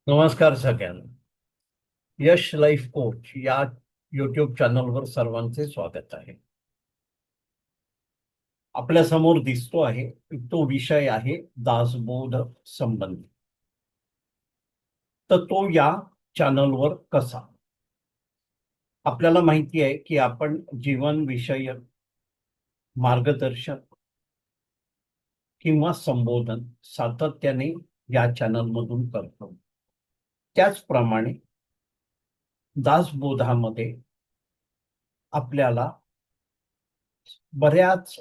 नमस्कार सगळ्यांना. यश life coach या युट्यूब चॅनलवर सर्वांचे स्वागत आहे. आपल्या समोर दिसतो आहे तो विषय आहे दासबोध संबंधी. तर तो या चॅनलवर कसा? आपल्याला माहिती आहे की आपण जीवन विषयक मार्गदर्शन किंवा संबोधन सातत्याने या चॅनलमधून करतो. त्याचप्रमाणे दासबोधामध्ये आपल्याला बऱ्याच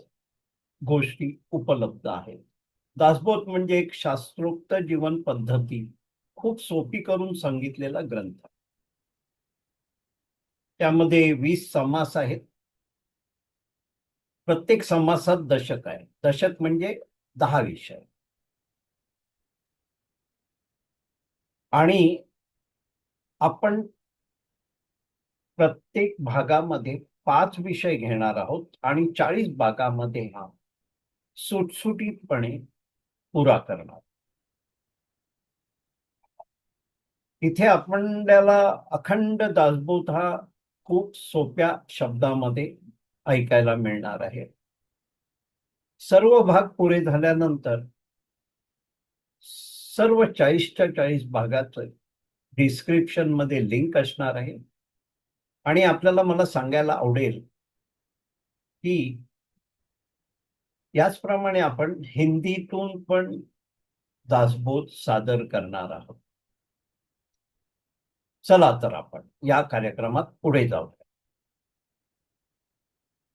गोष्टी उपलब्ध आहेत. दासबोध म्हणजे एक शास्त्रोक्त जीवन पद्धती खूप सोपी करून सांगितलेला ग्रंथ. त्यामध्ये 20 समास आहेत. प्रत्येक समासात दशक आहे. दशक म्हणजे 10 विषय. आणि आपण प्रत्येक भागामध्ये 5 विषय घेणार आहोत आणि 40 भागामध्ये हा सुटसुटीतपणे पुरा करणार. इथे आपल्याला अखंड दासबोध हा खूप सोप्या शब्दामध्ये ऐकायला मिळणार आहे. सर्व भाग पुरे झाल्यानंतर सर्व 40च्या 40 भागाचं डिस्क्रिप्शन मध्ये लिंक असणार आहे. आणि आपल्याला मला सांगायला आवडेल की याचप्रमाणे आपण हिंदीतून पण दासबोध सादर करणार आहोत. चला तर आपण या कार्यक्रमात पुढे जाऊ.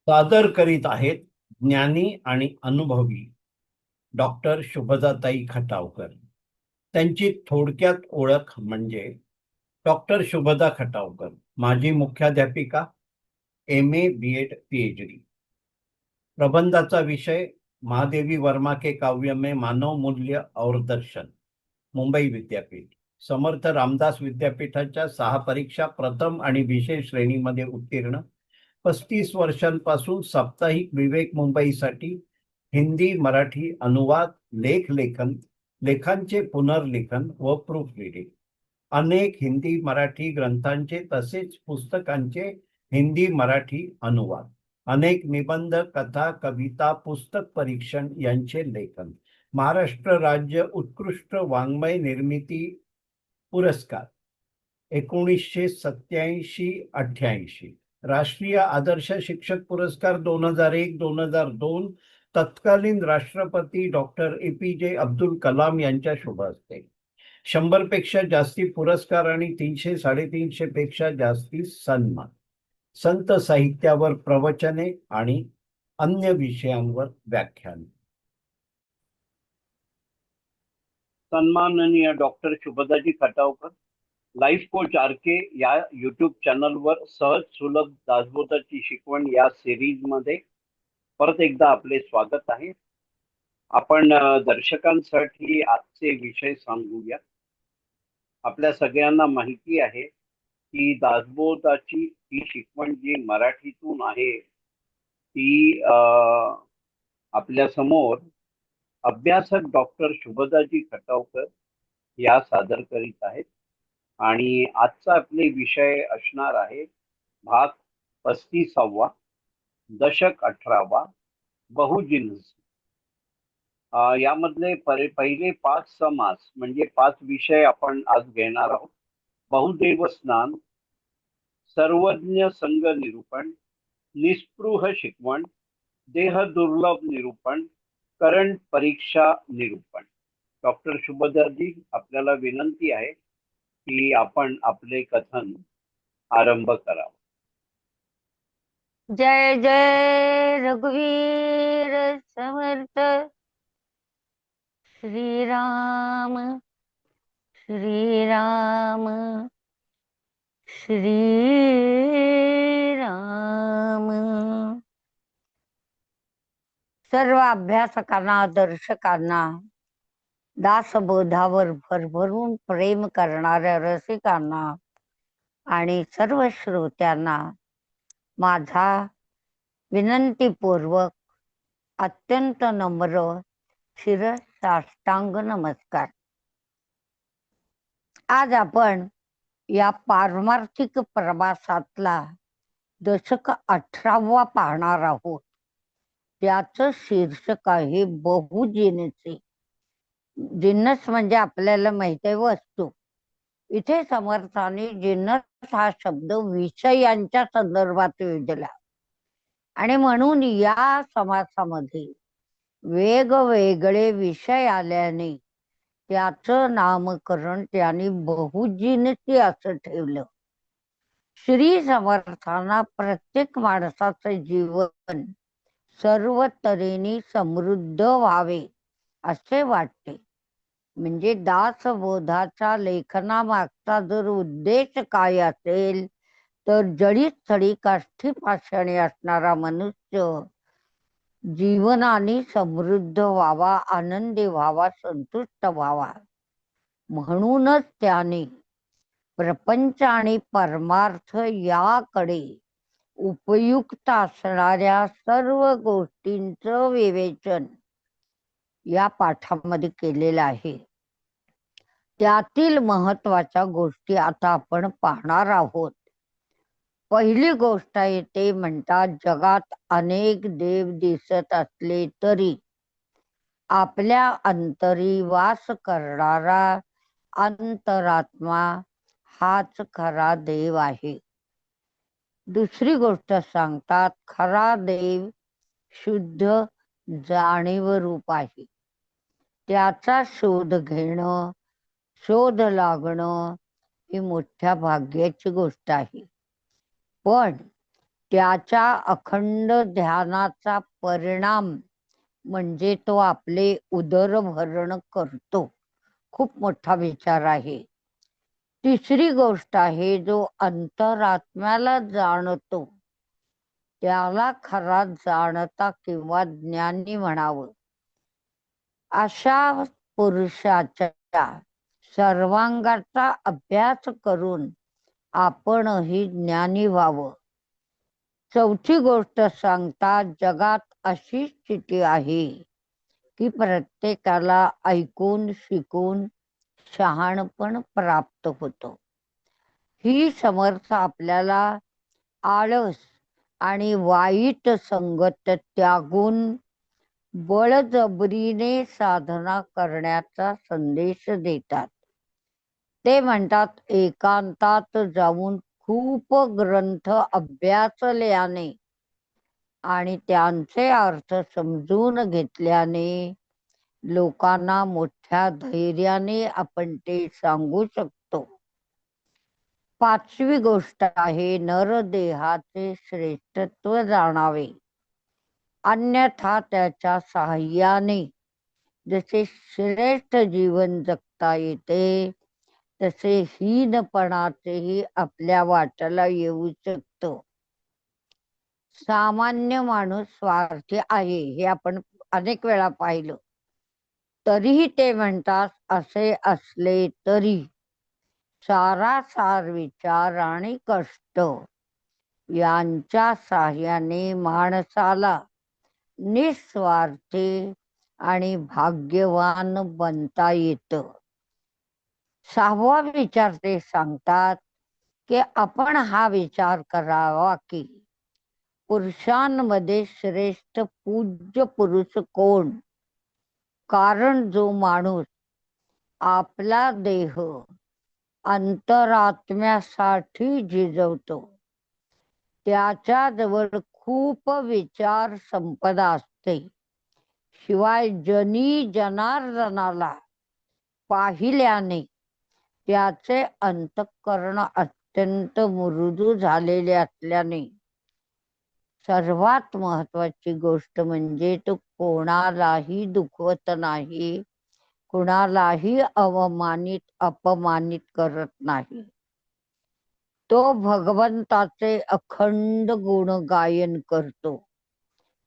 सादर करीत आहेत ज्ञानी आणि अनुभवी डॉक्टर शुभदाताई खटावकर. त्यांची थोडक्यात ओळख म्हणजे डॉक्टर शुभदा खटावकर, माजी मुख्याध्यापिका, MA BEd PhD. प्रबंधाचा विषय महादेवी वर्मा के काव्य में मानव मूल्य और दर्शन, मुंबई विद्यापीठ. समर्थ रामदास विद्यापीठाच्या 6 परीक्षा प्रथम आणि विशेष श्रेणीमध्ये उत्तीर्ण. 35 वर्षांपासून साप्ताहिक विवेक मुंबईसाठी हिंदी मराठी अनुवाद, लेखन, लेखांचे पुनर्लेखन व प्रूफ रिडिंग. अनेक हिंदी मराठी ग्रंथांचे तसेच पुस्तकांचे हिंदी मराठी अनुवाद. अनेक निबंध, कथा, कविता, पुस्तक परीक्षण यांचे लेखन. महाराष्ट्र राज्य उत्कृष्ट वाङ्मय निर्मिती पुरस्कार 1987-88. राष्ट्रीय आदर्श शिक्षक पुरस्कार 2001-2002 तत्कालीन राष्ट्रपती डॉक्टर APJ अब्दुल कलाम यांच्या शुभ हस्ते. 100 पेक्षा जास्ती पुरस्कार आणि 300-350 पेक्षा जास्ती सन्मान. संत साहित्यावर प्रवचने आणि अन्य विषयांवर व्याख्यान. सन्माननीय doctor Shubhadaji Khatavkar, life coach RK या युट्यूब चॅनलवर सहज सुलभ दासबोधाची शिकवण या सिरीज मध्ये परत एकदा आपले स्वागत आहे. आपण दर्शकांसाठी आजचे विषय सांगूया. आपल्या सगळ्यांना माहिती आहे की दासबोधाची ही शिकवण जी मराठीतून आहे ती आपल्या समोर अभ्यासक डॉक्टर शुभदाजी खटावकर या सादर करीत आहेत. आणि आजचा आपले विषय असणार आहे भाग 35वा, दशक 18वा, बहुजिन्स. यामधले पहिले 5 समास म्हणजे 5 विषय आपण आज घेणार आहोत. बहुदेव स्नान, सर्वज्ञ संघ निरूपण, निस्पृह शिकवण, देह दुर्लभ निरूपण, करंट परीक्षा निरूपण. डॉक्टर शुभदाजी, आपल्याला विनंती आहे की आपण आपले कथन आरंभ करावं. जय जय रघुवीर समर्थ. श्रीराम श्रीराम श्रीराम. सर्व अभ्यासकांना, दर्शकांना, दासबोधावर भरभरून प्रेम करणाऱ्या रसिकांना आणि सर्व श्रोत्यांना माझा विनंतीपूर्वक अत्यंत नम्र शिरसाष्टांग नमस्कार. आज आपण या पारमार्थिक प्रवासातला दशक 18वा पाहणार आहोत. त्याचं शीर्षक आहे बहुजिनसी. जिन्नस म्हणजे आपल्याला माहिती आहे वस्तू. इथे समर्थाने जिन्नस हा शब्द विषयांच्या संदर्भात योजला आणि म्हणून या समासामध्ये वेगवेगळे विषय आल्याने त्याचं नामकरण त्यांनी बहुजिनसी असं ठेवलं. श्री समर्थांना प्रत्येक माणसाचं जीवन सर्व तऱ्हेने समृद्ध व्हावे असे वाटते. म्हणजे दासबोधाच्या लेखनामागचा जर उद्देश काय असेल तर जळीस्थळी काष्ठी पाषाणी असणारा मनुष्य जीवनाने समृद्ध व्हावा, आनंदी व्हावा, संतुष्ट व्हावा. म्हणूनच त्याने प्रपंच आणि परमार्थ याकडे उपयुक्त असणाऱ्या सर्व गोष्टींचं विवेचन या पाठामध्ये केलेलं आहे. त्यातील महत्वाच्या गोष्टी आता आपण पाहणार आहोत. पहिली गोष्ट आहे ते म्हणतात, जगात अनेक देव दिसत असले तरी आपल्या अंतरी वास करणारा अंतरात्मा हाच खरा देव आहे. दुसरी गोष्ट सांगतात, खरा देव शुद्ध जाणीव रूप आहे. त्याचा शोध घेणं, शोध लागणं ही मोठ्या भाग्याची गोष्ट आहे. पण त्याच्या अखंड ध्यानाचा परिणाम म्हणजे तो आपले उदरभरण करतो. खूप मोठा विचार आहे. तिसरी गोष्ट आहे, जो अंतरात्म्याला जाणतो त्याला खरा जाणता किंवा ज्ञानी म्हणावं. अशा पुरुषाच्या सर्वांगाचा अभ्यास करून आपणही ज्ञानी व्हावं. चौथी गोष्ट सांगतात, जगात अशी स्थिती आहे की प्रत्येकाला ऐकून शिकून शहाणपण प्राप्त होतं. ही समर्थ आपल्याला आळस आणि वाईट संगत त्यागून बळजबरीने साधना करण्याचा संदेश देतात. ते म्हणतात, एकांतात जाऊन खूप ग्रंथ अभ्यासल्याने आणि त्यांचे अर्थ समजून घेतल्याने लोकांना मोठ्या धैर्याने आपण ते सांगू शकतो. पाचवी गोष्ट आहे, नरदेहाचे श्रेष्ठत्व जाणावे. अन्यथा त्याच्या साहाय्याने जसे श्रेष्ठ जीवन जगता येते तसे हीनपणाचेही आपल्या वाट्याला येऊ शकतं. सामान्य माणूस स्वार्थी आहे हे आपण अनेक वेळा पाहिलं. तरीही ते म्हणतात, असे असले तरी सारासार विचार आणि कष्ट यांच्या साहाय्याने माणसाला निस्वार्थी आणि भाग्यवान बनता येतं. सहावा विचार ते सांगतात की आपण हा विचार करावा की पुरुषांमध्ये श्रेष्ठ पूज्य पुरुष कोण. कारण जो माणूस आपला देह अंतरात्म्यासाठी झिजवतो त्याच्याजवळ खूप विचार संपदा असते. शिवाय जनी जनार्दनाला पाहिल्याने त्याचे अंतःकरण अत्यंत मृदू झालेले असल्याने सर्वात महत्वाची गोष्ट म्हणजे तो कोणालाही दुखवत नाही, कुणालाही अपमानित करत नाही. तो भगवंताचे अखंड गुण गायन करतो.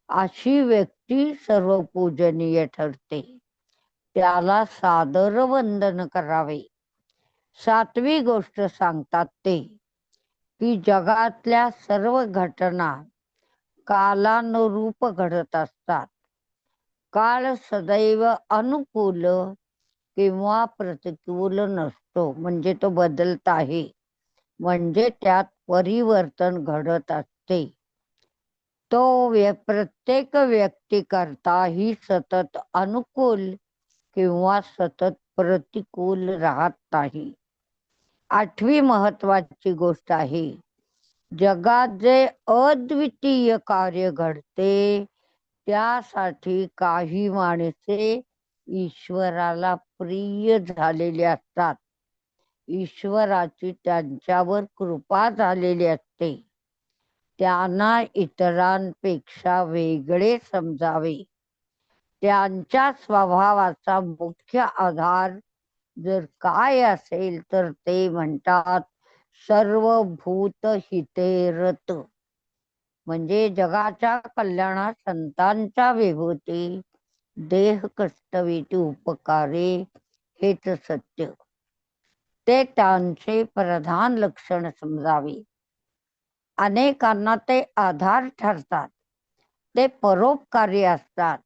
अशी व्यक्ती सर्व पूजनीय ठरते. त्याला सादर वंदन करावे. सातवी गोष्ट सांगतात ते की जगातल्या सर्व घटना कालानुरूप घडत असतात. काळ सदैव अनुकूल किंवा प्रतिकूल नसतो, म्हणजे तो बदलत आहे, म्हणजे त्यात परिवर्तन घडत असते. तो प्रत्येक व्यक्ती करता ही सतत अनुकूल किंवा सतत प्रतिकूल राहत नाही. 8वी महत्वाची गोष्ट आहे, जगात जे अद्वितीय कार्य घडते त्यासाठी काही माणसे ईश्वराला प्रिय झालेली असतात. ईश्वराची त्यांच्यावर कृपा झालेली असते. त्यांना इतरांपेक्षा वेगळे समजावे. त्यांच्या स्वभावाचा मुख्य आधार जर काय असेल तर ते म्हणतात सर्वभूत हितेरत, म्हणजे जगाच्या कल्याणात संतांच्या विभूती, देह कष्टवेती उपकारे हेच सत्य. ते त्यांचे प्रधान लक्षण समजावे. अनेकांना ते आधार ठरतात. ते परोपकारी असतात.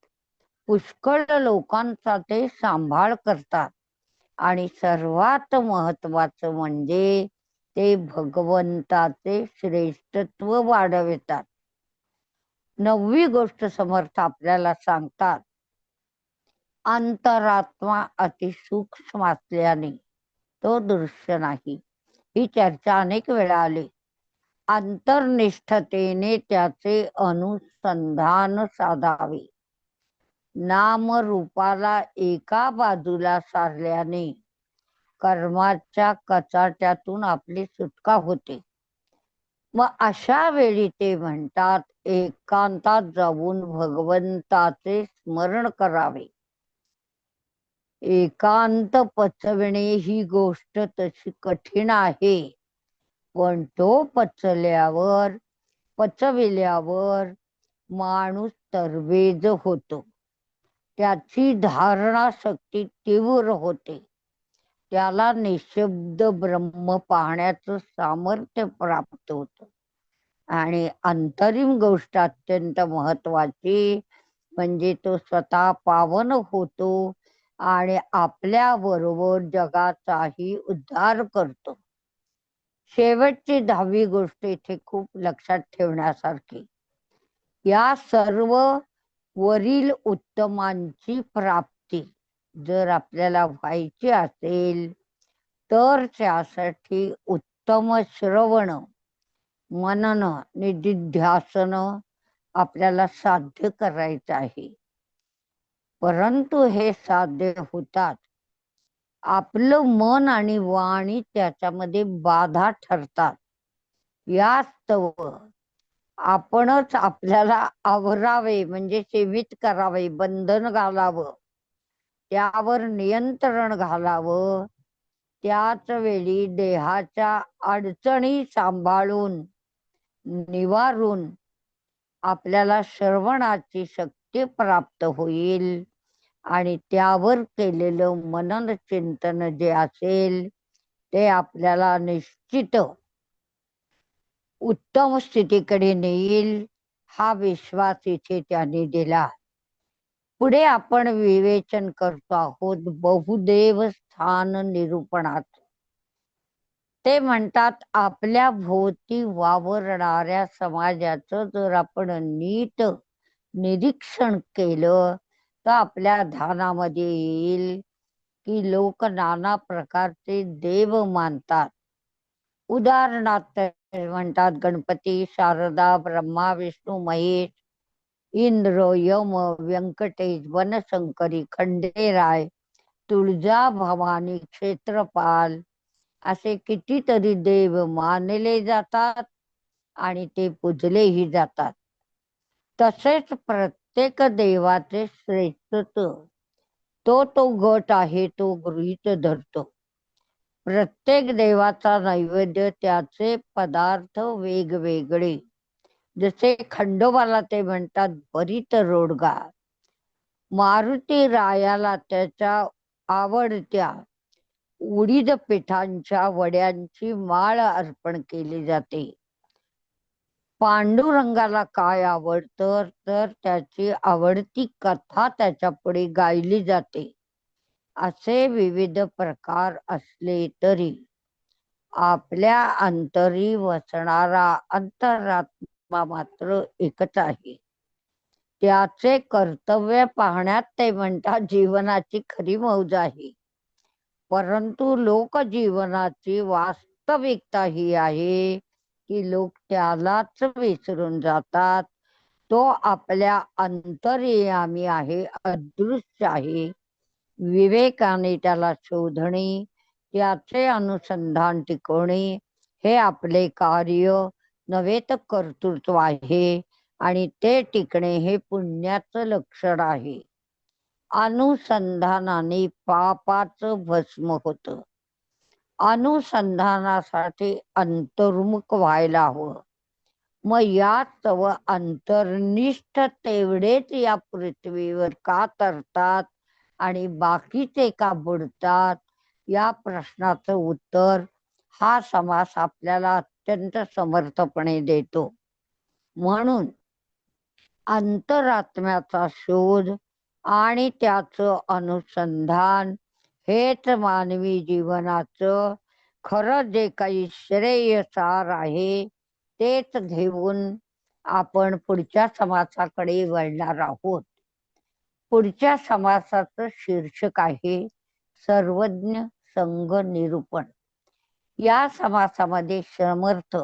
पुष्कळ लोकांचा ते सांभाळ करतात. आणि सर्वात महत्वाचं म्हणजे ते भगवंताचे श्रेष्ठत्व वाढवितात. 9वी गोष्ट समर्थ आपल्याला सांगतात, अंतरात्मा अतिसूक्ष्म असल्याने तो दृश्य नाही. ही चर्चा अनेक वेळा आली. अंतर्निष्ठतेने त्याचे अनुसंधान साधावे. नामरूपाला एका बाजूला सारल्याने कर्माच्या कचाट्यातून आपली सुटका होते. मग अशा वेळी ते म्हणतात एकांतात जाऊन भगवंताचे स्मरण करावे. एकांत पचविणे ही गोष्ट तशी कठीण आहे, पण तो पचविल्यावर माणूस तरबेज होतो. त्याची धारणा शक्ती तीव्र होते. त्याला निशब्द ब्रह्म पाहण्याचं सामर्थ्य प्राप्त होतं. आणि अंतरिम गोष्ट अत्यंत महत्वाची म्हणजे तो स्वतः पावन होतो आणि आपल्या बरोबर जगाचाही उद्धार करतो. शेवटची 10वी गोष्ट इथे खूप लक्षात ठेवण्यासारखी. या सर्व वरील उत्तमांची प्राप्ती जर आपल्याला व्हायची असेल तर त्यासाठी उत्तम श्रवण, मनन, निधिध्यासन आपल्याला साध्य करायचं आहे. परंतु हे साध्य होतात आपलं मन आणि वाणी त्याच्यामध्ये बाधा ठरतात. यास्तव आपणच आपल्याला आवरावे, म्हणजे सीमित करावे, बंधन घालावं, त्यावर नियंत्रण घालावं. त्याच वेळी देहाच्या अडचणी सांभाळून निवारून आपल्याला श्रवणाची शक्ती प्राप्त होईल आणि त्यावर केलेलं मनन चिंतन जे असेल ते आपल्याला निश्चित उत्तम स्थितीकडे नेईल, हा विश्वास इथे त्यांनी दिला. पुढे आपण विवेचन करतो आहोत बहुदेव स्थान निरूपणात. ते म्हणतात आपल्या भोवती वावरणाऱ्या समाजाचं जर आपण नीट निरीक्षण केलं तर आपल्या ध्यानामध्ये येईल की लोक नाना प्रकारचे देव मानतात. उदाहरणार्थ म्हणतात गणपती, शारदा, ब्रह्मा, विष्णू, महेश, इंद्र, यम, व्यंकटेश, वनशंकरी, खंडेराय, तुळजा भवानी, क्षेत्रपाल असे कितीतरी देव मानले जातात आणि ते पूजलेही जातात. तसेच प्रत्येक देवाचे श्रेष्ठत्व तो गट आहे तो गृहीत धरतो. प्रत्येक देवाचा नैवेद्य, त्याचे पदार्थ वेगवेगळे. जसे खंडोबाला ते म्हणतात भरीत रोडगा, मारुती रायाला त्याच्या आवडत्या उडीद पिठांच्या वड्यांची माळ अर्पण केली जाते. पांडुरंगाला काय आवडतं तर त्याची आवडती कथा त्याच्या पुढे गायली जाते. असे विविध प्रकार असले तरी आपल्या अंतरी वसणारा अंतरात्मा मात्र एकच आहे. त्याचे कर्तव्य पाहण्यात ते म्हणतात जीवनाची खरी मौज आहे. परंतु लोकजीवनाची वास्तविकता ही आहे की लोक त्यालाच विसरून जातात. तो आपल्या अंतर्यामी आहे, अदृश्य आहे. विवेकाने त्याला शोधणे, त्याचे अनुसंधान टिकवणे हे आपले कार्य नव्हे तर कर्तृत्व आहे आणि ते टिकणे हे पुण्याचं लक्षण आहे. अनुसंधानाने पापाचं भस्म होतं. अनुसंधानासाठी अंतर्मुख व्हायला हवं. मग यात व अंतर्निष्ठ तेवढेच या पृथ्वीवर का तरतात आणि बाकीचे का बुडतात, या प्रश्नाचं उत्तर हा समास आपल्याला अत्यंत समर्थपणे देतो. म्हणून अंतरात्म्याचा शोध आणि त्याचं अनुसंधान हेच मानवी जीवनाचं खरं जे काही श्रेयसार आहे तेच घेऊन आपण पुढच्या समासाकडे वळणार आहोत. पुढच्या समासाचं शीर्षक आहे सर्वज्ञ संघ निरूपण. या समासामध्ये समर्थ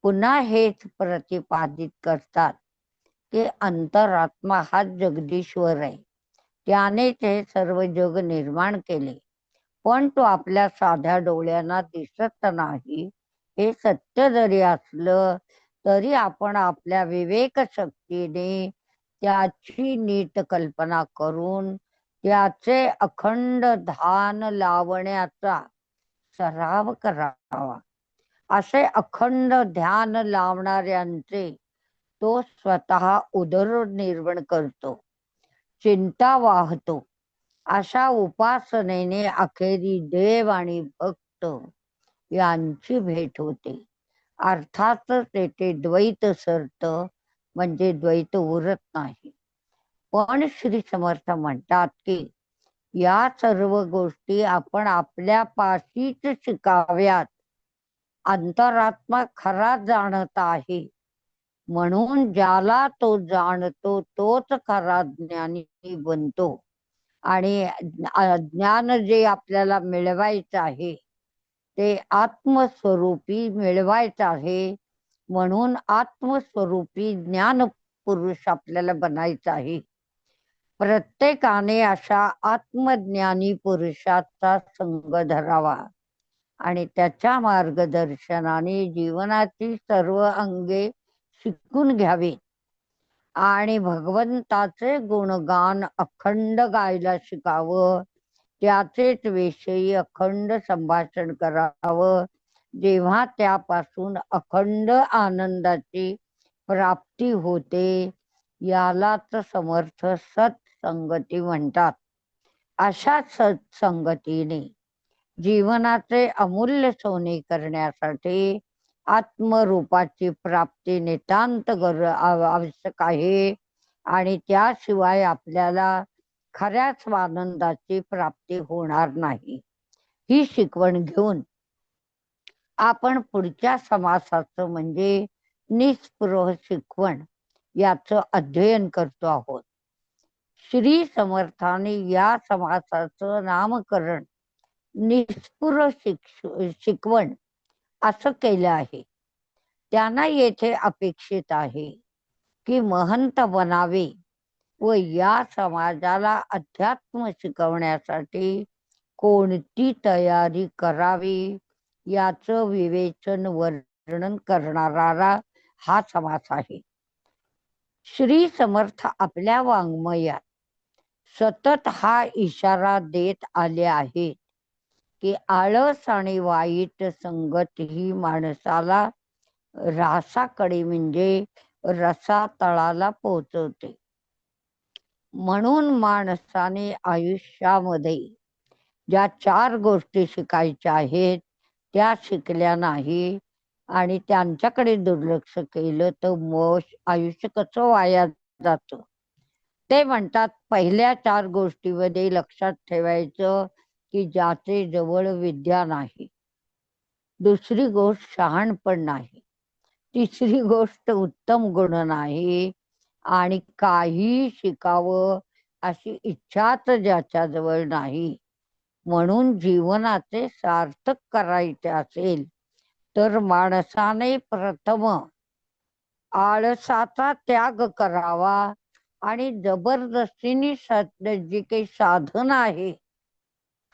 पुन्हा हेच प्रतिपादित करतात की अंतरात्मा हा जगदीश्वर आहे. त्यानेच हे सर्व जग निर्माण केले, पण तो आपल्या साध्या डोळ्यांना दिसत नाही. हे सत्य जरी असलं तरी आपण आपल्या विवेक शक्तीने त्याची नीट कल्पना करून त्याचे अखंड ध्यान लावण्याचा सराव करावा. असे अखंड ध्यान लावणाऱ्यांचे तो स्वतः उदरनिर्वाह करतो, चिंता वाहतो. अशा उपासनेने अखेरी देव आणि भक्त यांची भेट होते. अर्थातच तेथे द्वैत सरत, म्हणजे द्वैत उरत नाही. पण श्री समर्थ म्हणतात की या सर्व गोष्टी आपण आपल्या पाशीच शिकाव्यात. अंतरात्मा खरा जाणत आहे, म्हणून ज्याला तो जाणतो तोच खरा ज्ञानी बनतो. आणि ज्ञान जे आपल्याला मिळवायचं आहे ते आत्मस्वरूपी मिळवायचं आहे. म्हणून आत्मस्वरूपी ज्ञान पुरुष आपल्याला बनायचं आहे. प्रत्येकाने अशा आत्मज्ञानी पुरुषाचा संग धरावा आणि त्याच्या मार्गदर्शनाने जीवनाची सर्व अंगे शिकून घ्यावी आणि भगवंताचे गुणगान अखंड गायला शिकावं. त्याचेच विषयी अखंड संभाषण करावं. जेव्हा त्यापासून अखंड आनंदाची प्राप्ती होते यालाच समर्थ सत्संगती म्हणतात. अशा सत्संगतीने जीवनाचे अमूल्य सोने करण्यासाठी आत्मरूपाची प्राप्ती नितांत आवश्यक आहे आणि त्याशिवाय आपल्याला खऱ्या स्वानंदाची प्राप्ती होणार नाही. ही शिकवण घेऊन आपण पुढच्या समासाचं म्हणजे निस्पृह शिकवण याचं अध्ययन करतो आहोत. श्री समर्थाने या समासाचं नामकरण निस्पृह शिकवण असं केलं आहे. त्यांना येथे अपेक्षित आहे की महंत बनावे व या समाजाला अध्यात्म शिकवण्यासाठी कोणती तयारी करावी याचं विवेचन वर्णन करणारा हा समास आहे. श्री समर्थ आपल्या वाङ्मयात सतत हा इशारा देत आले आहेत की आळस आणि वाईट संगत ही माणसाला रासाकडे म्हणजे रसातळाला पोहोचवते. म्हणून माणसाने आयुष्यामध्ये ज्या 4 गोष्टी शिकायच्या आहेत त्या शिकल्या नाही आणि त्यांच्याकडे दुर्लक्ष केलं तर आयुष्य कसं वाया जातं. ते म्हणतात पहिल्या 4 गोष्टीमध्ये लक्षात ठेवायचं की ज्याचे जवळ विद्या नाही, दुसरी गोष्ट शहाणपण नाही, तिसरी गोष्ट उत्तम गुण नाही आणि काही शिकावं अशी इच्छाच ज्याच्याजवळ नाही. म्हणून जीवनाचे सार्थक करायचे असेल तर माणसाने प्रथम आळसाचा त्याग करावा आणि जबरदस्तीने जी काही साधन आहे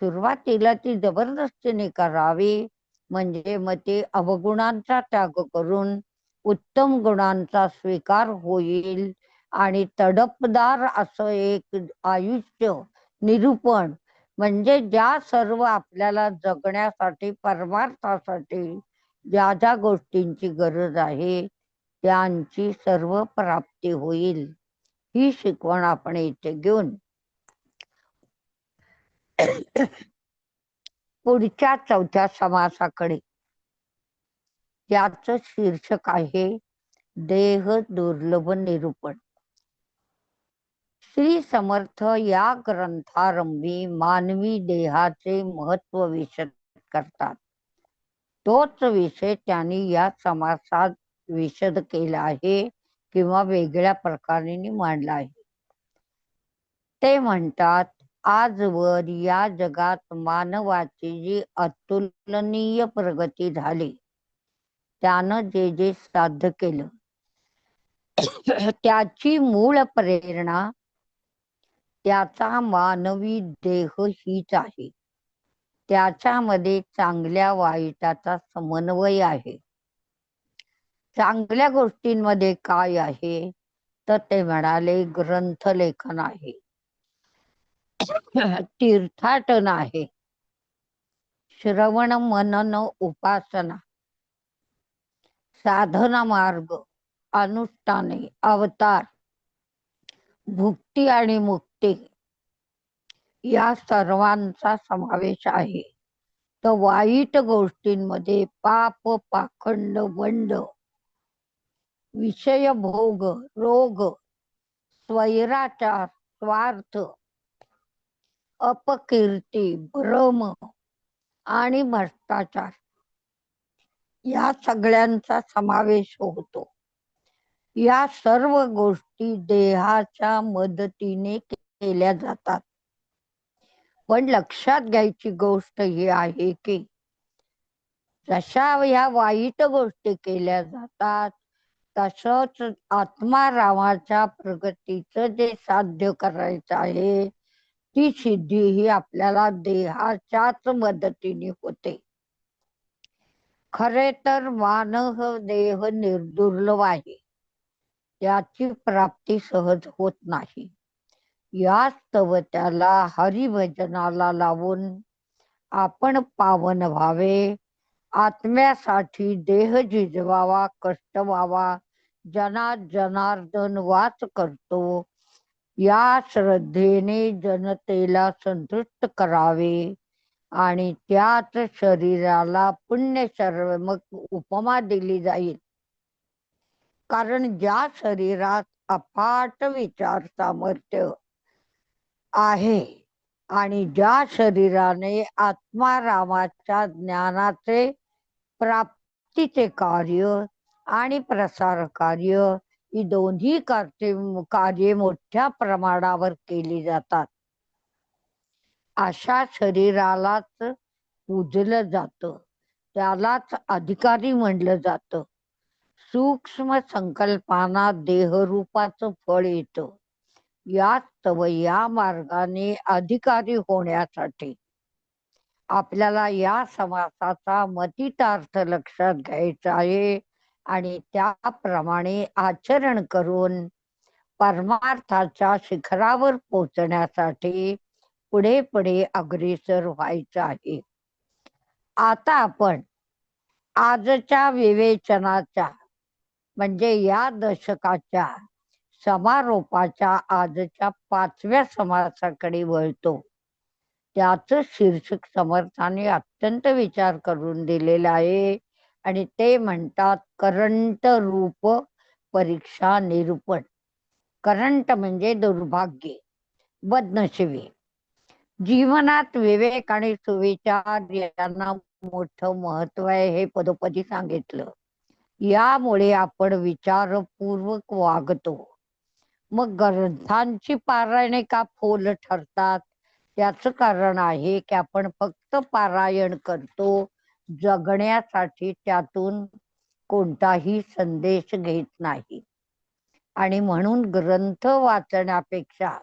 सुरुवातीला ती जबरदस्तीने करावी, म्हणजे मग ते अवगुणांचा त्याग करून उत्तम गुणांचा स्वीकार होईल आणि तडपदार असं एक आयुष्य निरूपण, म्हणजे ज्या सर्व आपल्याला जगण्यासाठी परमार्थासाठी ज्या ज्या गोष्टींची गरज आहे त्यांची सर्व प्राप्ती होईल. ही शिकवण आपण इथे घेऊन पुढच्या 4थ्या समासाकडे, याच शीर्षक आहे देह दुर्लभ निरूपण. श्री समर्थ या ग्रंथारंभी मानवी देहाचे महत्व विशद करतात. तोच विषय त्यांनी या समासात विशद केला आहे किंवा वेगळ्या प्रकारे मांडला आहे. ते म्हणतात, आजवर या जगात मानवाची जी अतुलनीय प्रगती झाली, त्यानं जे जे साध्य केलं त्याची मूळ प्रेरणा त्याचा मानवी देह हीच आहे. त्याच्यामध्ये चांगल्या वाईटाचा समन्वय आहे. चांगल्या गोष्टींमध्ये काय आहे तर ते म्हणाले ग्रंथलेखन आहे, तीर्थाटन आहे, श्रवण मनन उपासना, साधना मार्ग, अनुष्ठाने, अवतार, भुक्ती आणि मुक्ती या सर्वांचा समावेश आहे. तर वाईट गोष्टींमध्ये पाप, पाखंड, वंड, विषय भोग, रोग, स्वैराचार, स्वार्थ, अपकीर्ती, भ्रम आणि भ्रष्टाचार या सगळ्यांचा समावेश होतो. या सर्व गोष्टी देहाच्या मदतीने केल्या जातात. पण लक्षात घ्यायची गोष्ट ही आहे की जशा या वाईट गोष्टी केल्या जातात तसंच आत्मारामाच्या प्रगतीचं जे साध्य करायचं आहे ती सिद्धी ही आपल्याला देहाच्याच मदतीने होते. खरे तर मानव देह दुर्लभ आहे, त्याची प्राप्ती सहज होत नाही. यास्तव त्याला हरिभजनाला लावून आपण पावन व्हावे, आत्म्यासाठी देह झिजवावा, कष्ट व्हावा, जनात जनार्दन वास करतो, या श्रद्धेने जनतेला संतुष्ट करावे आणि त्याच शरीराला पुण्य शर्मक उपमा दिली जाईल. कारण ज्या शरीरात अफाट विचार सामर्थ्य आहे आणि ज्या शरीराने आत्मारामाच्या ज्ञानाचे प्राप्तीचे कार्य आणि प्रसार कार्य ही दोन्ही कार्ये मोठ्या प्रमाणावर केली जातात, अशा शरीरालाच पूजलं जातं, त्यालाच अधिकारी म्हणलं जातं. सूक्ष्म संकल्पांना देहरूपाचं फळ येतं. यास्तव या मार्गाने अधिकारी होण्यासाठी आपल्याला या समासाचा मतितार्थ लक्षात घ्यायचा आहे आणि त्याप्रमाणे आचरण करून परमार्थाच्या शिखरावर पोचण्यासाठी पुढे पुढे अग्रेसर व्हायचं आहे. आता आपण आजच्या विवेचनाच्या म्हणजे या दशकाच्या समारोपाच्या आजच्या 5व्या समासाकडे वळतो. त्याचं शीर्षक समर्थाने अत्यंत विचार करून दिलेलं आहे आणि ते म्हणतात करंट रूप परीक्षा निरूपण. करंट म्हणजे दुर्भाग्य, बदनशिबी. जीवनात विवेक आणि सुविचार यांना मोठं महत्व आहे हे पदोपदी सांगितलं. यामुळे आपण विचारपूर्वक वागतो. मग ग्रंथांची पारायणे का फोल ठरतात? त्याचं कारण आहे की आपण फक्त पारायण करतो, जगण्यासाठी त्यातून कोणताही संदेश घेत नाही. आणि म्हणून ग्रंथ वाचण्यापेक्षा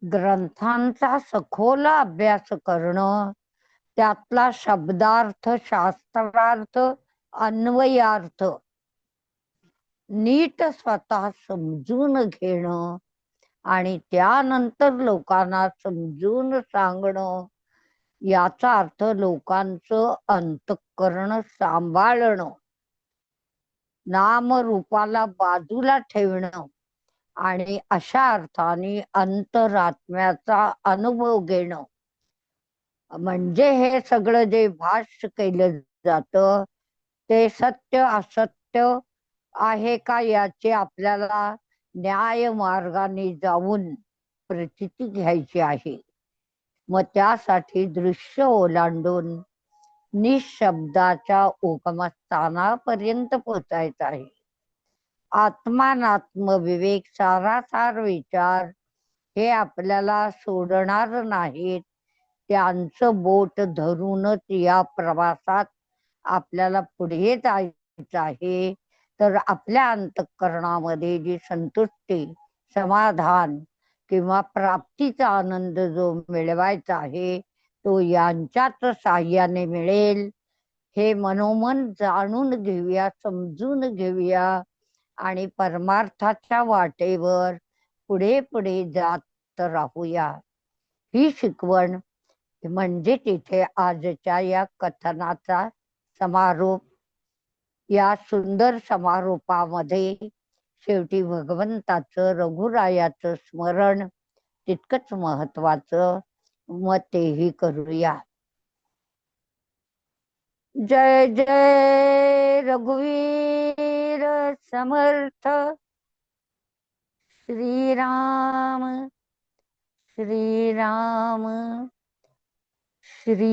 ग्रंथांचा सखोल अभ्यास करणं, त्यातला शब्दार्थ, शास्त्रार्थ, अन्वयार्थ नीट स्वतः समजून घेणं आणि त्यानंतर लोकांना समजून सांगणं, याचा अर्थ लोकांचं अंतःकरण सांभाळणं, नामरूपाला बाजूला ठेवणं आणि अशा अर्थाने अंतरात्म्याचा अनुभव घेणं. म्हणजे हे सगळं जे भाष्य केलं जातं ते सत्य असत्य आहे का याची आपल्याला न्याय मार्गाने जाऊन प्रचिती घ्यायची आहे. मग त्यासाठी दृश्य ओलांडून निशब्दाच्या उगमस्थानापर्यंत पोचायचं आहे. आत्मानात्म विवेक, सारासार विचार हे आपल्याला सोडणार नाहीत. त्यांचं बोट धरूनच या प्रवासात आपल्याला पुढे जायचं आहे. तर आपल्या अंतःकरणामध्ये जी संतुष्टी, समाधान किंवा प्राप्तीचा आनंद जो मिळवायचा आहे तो यांच्याच साह्याने मिळेल. हे मनोमन जाणून घेऊया, समजून घेऊया आणि परमार्थाच्या वाटेवर पुढे पुढे जात राहूया. ही शिकवण म्हणजे तिथे आजच्या या कथनाचा समारोप. या सुंदर समारोपामध्ये शेवटी भगवंताचं, रघुरायाचं स्मरण तितकंच महत्वाचं. मग तेही करूया. जय जय रघुवीर समर्थ. श्रीराम श्रीराम श्रीराम.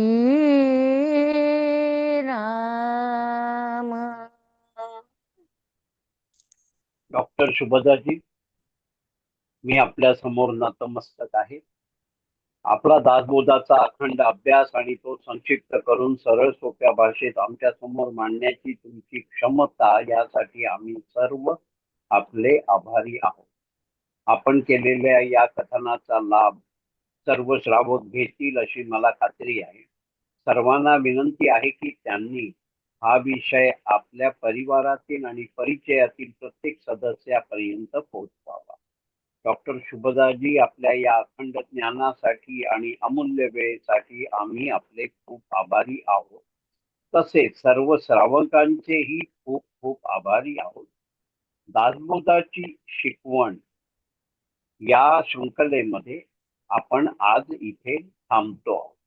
डॉक्टर शुभदाजी, मी आपल्या समोर नतमस्तक आहे. आपला दासबोधाचा अखंड अभ्यास आणि तो संक्षिप्त करून सरळ सोप्या भाषेत आमच्या समोर मांडण्याची तुमची क्षमता, यासाठी आम्ही सर्व आपले आभारी आहोत. आपण केलेल्या या कथनाचा लाभ सर्व श्रावक घेतील अशी मला खात्री आहे. सर्वांना विनंती आहे की त्यांनी हा विषय आपल्या परिवारातील आणि परिचयातील प्रत्येक सदस्यापर्यंत पोहोचवावा. डॉक्टर शुभदाजी, आपल्या या अखंड ज्ञानासाठी आणि अमूल्य वेळेसाठी आम्ही आपले खूप आभारी आहोत. तसेच सर्व श्रावकांचेही खूप खूप आभारी आहोत. दासबोधाची शिकवण या शृंखलेमध्ये आपण आज इथे थांबतो.